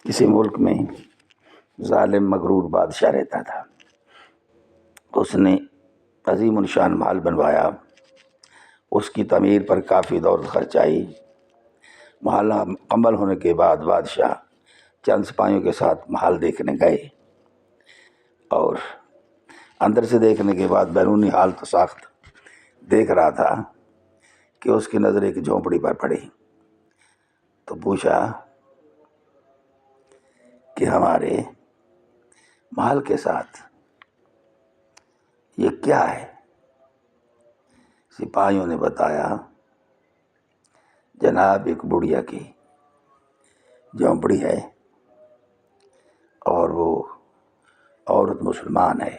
کسی ملک میں ظالم مغرور بادشاہ رہتا تھا. اس نے عظیم الشان محل بنوایا. اس کی تعمیر پر کافی دولت خرچ آئی. محل مکمل ہونے کے بعد بادشاہ چند سپاہیوں کے ساتھ محل دیکھنے گئے اور اندر سے دیکھنے کے بعد بیرونی حالت و ساخت دیکھ رہا تھا کہ اس کی نظر ایک جھونپڑی پر پڑی. تو پوچھا کہ ہمارے محل کے ساتھ یہ کیا ہے؟ سپاہیوں نے بتایا جناب ایک بڑھیا کی جھونپڑی ہے اور وہ عورت مسلمان ہے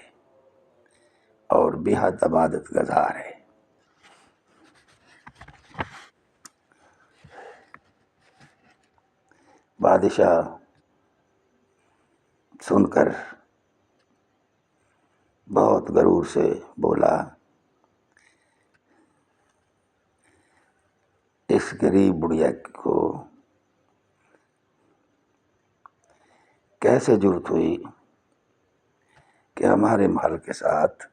اور بے حد عبادت گزار ہے. بادشاہ سن کر بہت غرور سے بولا اس غریب بڑھیا کو کیسے جرأت ہوئی کہ ہمارے محل کے ساتھ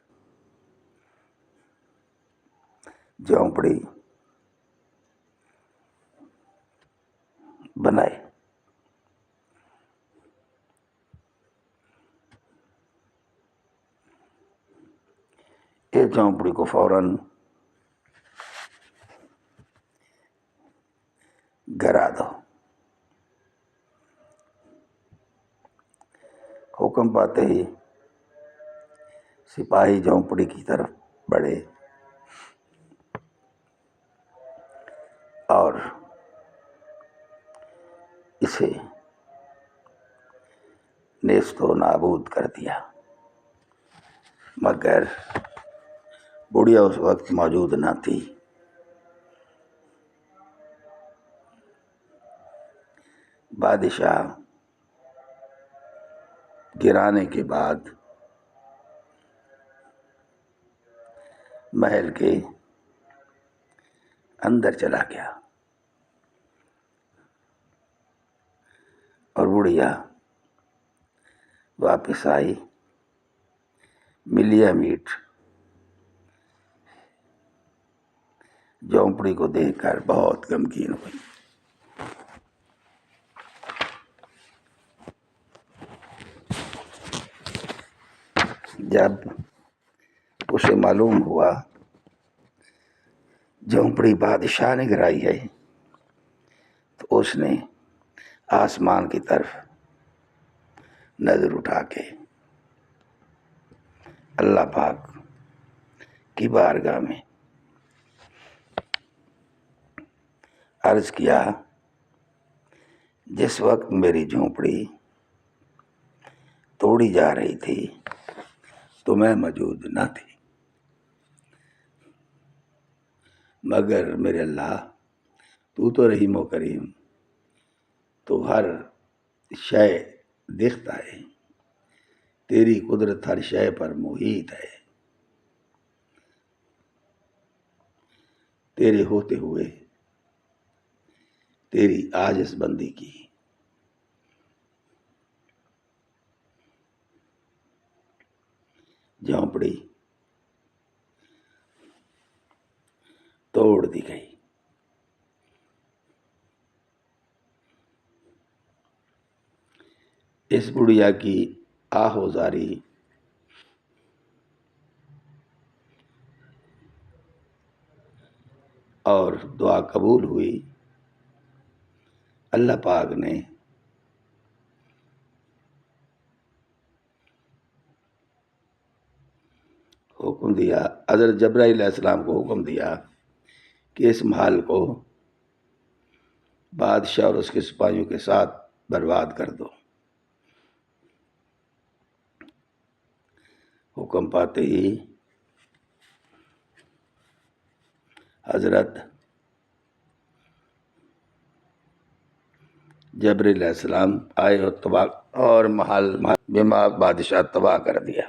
جھونپڑی بنائے. اس جھونپڑی کو فوراً گرا دو. حکم پاتے ہی سپاہی جھونپڑی کی طرف بڑھے اور اسے نیست و نابود کر دیا. مگر بڑھیا اس وقت موجود نہ تھی. بادشاہ گرانے کے بعد محل کے اندر چلا گیا اور بڑھیا واپس آئی. ملیا میٹ جھونپڑی کو دیکھ کر بہت غمگین ہوئی. جب اسے معلوم ہوا جھونپڑی بادشاہ نے گرائی ہے تو اس نے آسمان کی طرف نظر اٹھا کے اللہ پاک کی بارگاہ میں عرض کیا جس وقت میری جھونپڑی توڑی جا رہی تھی تو میں موجود نہ تھی، مگر میرے اللہ تو رحیم و کریم، تو ہر شے دیکھتا ہے، تیری قدرت ہر شے پر محیط ہے. تیرے ہوتے ہوئے تیری عاجز بندی کی جھونپڑی توڑ دی گئی. اس بڑھیا کی آہوزاری اور دعا قبول ہوئی. اللہ پاک نے حکم دیا، حضرت جبرائیل علیہ السلام کو حکم دیا کہ اس محل کو بادشاہ اور اس کے سپاہیوں کے ساتھ برباد کر دو. حکم پاتے ہی حضرت جبرائیل علیہ السلام آئے اور محل بادشاہ تباہ کر دیا.